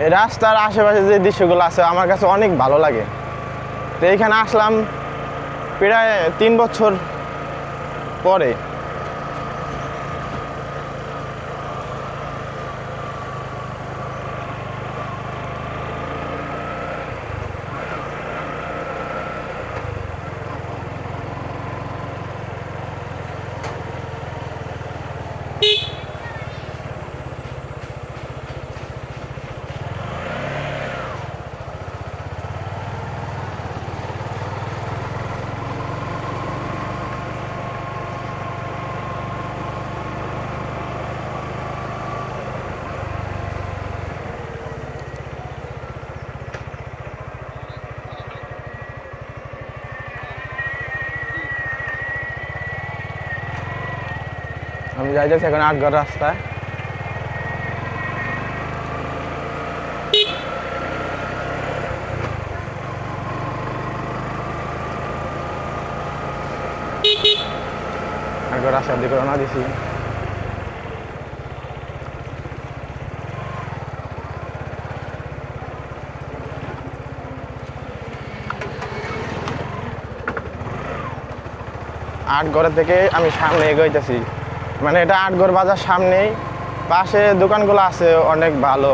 এই রাস্তার আশেপাশে যে দৃশ্যগুলো আছে আমার কাছে অনেক ভালো লাগে। তো এইখানে আসলাম প্রায় 3 বছর পরে। আমি যাইতেছি এখন আটঘর রাস্তায়। আটঘর রাস্তার দিকে রওনা দিছি। আটঘর থেকে আমি সামনে এগোইতেছি, মানে এটা আটঘর বাজার সামনেই, পাশে দোকানগুলো আছে অনেক ভালো।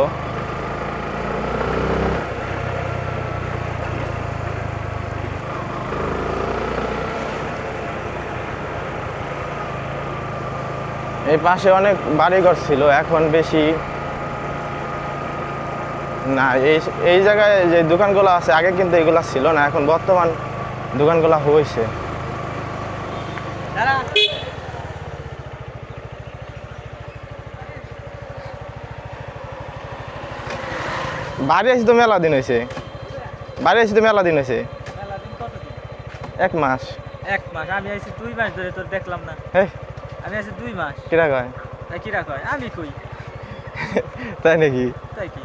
এই পাশে অনেক বাড়িঘর ছিল, এখন বেশি না। এই জায়গায় যে দোকানগুলো আছে আগে কিন্তু এগুলা ছিল না, এখন বর্তমান দোকানগুলো হয়েছে। বাড়ি আসি তো মেলা দিন হয়েছে, বাড়ি আসি তো মেলা দিন হয়েছে। 1 মাস। 1 মাস? আমি আইছি 2 মাস ধরে, তোর দেখলাম না। আমি আইছি 2 মাস। কিরা কয়? কিরা কয়? আমি কই? তাই নাকি? তাই কি?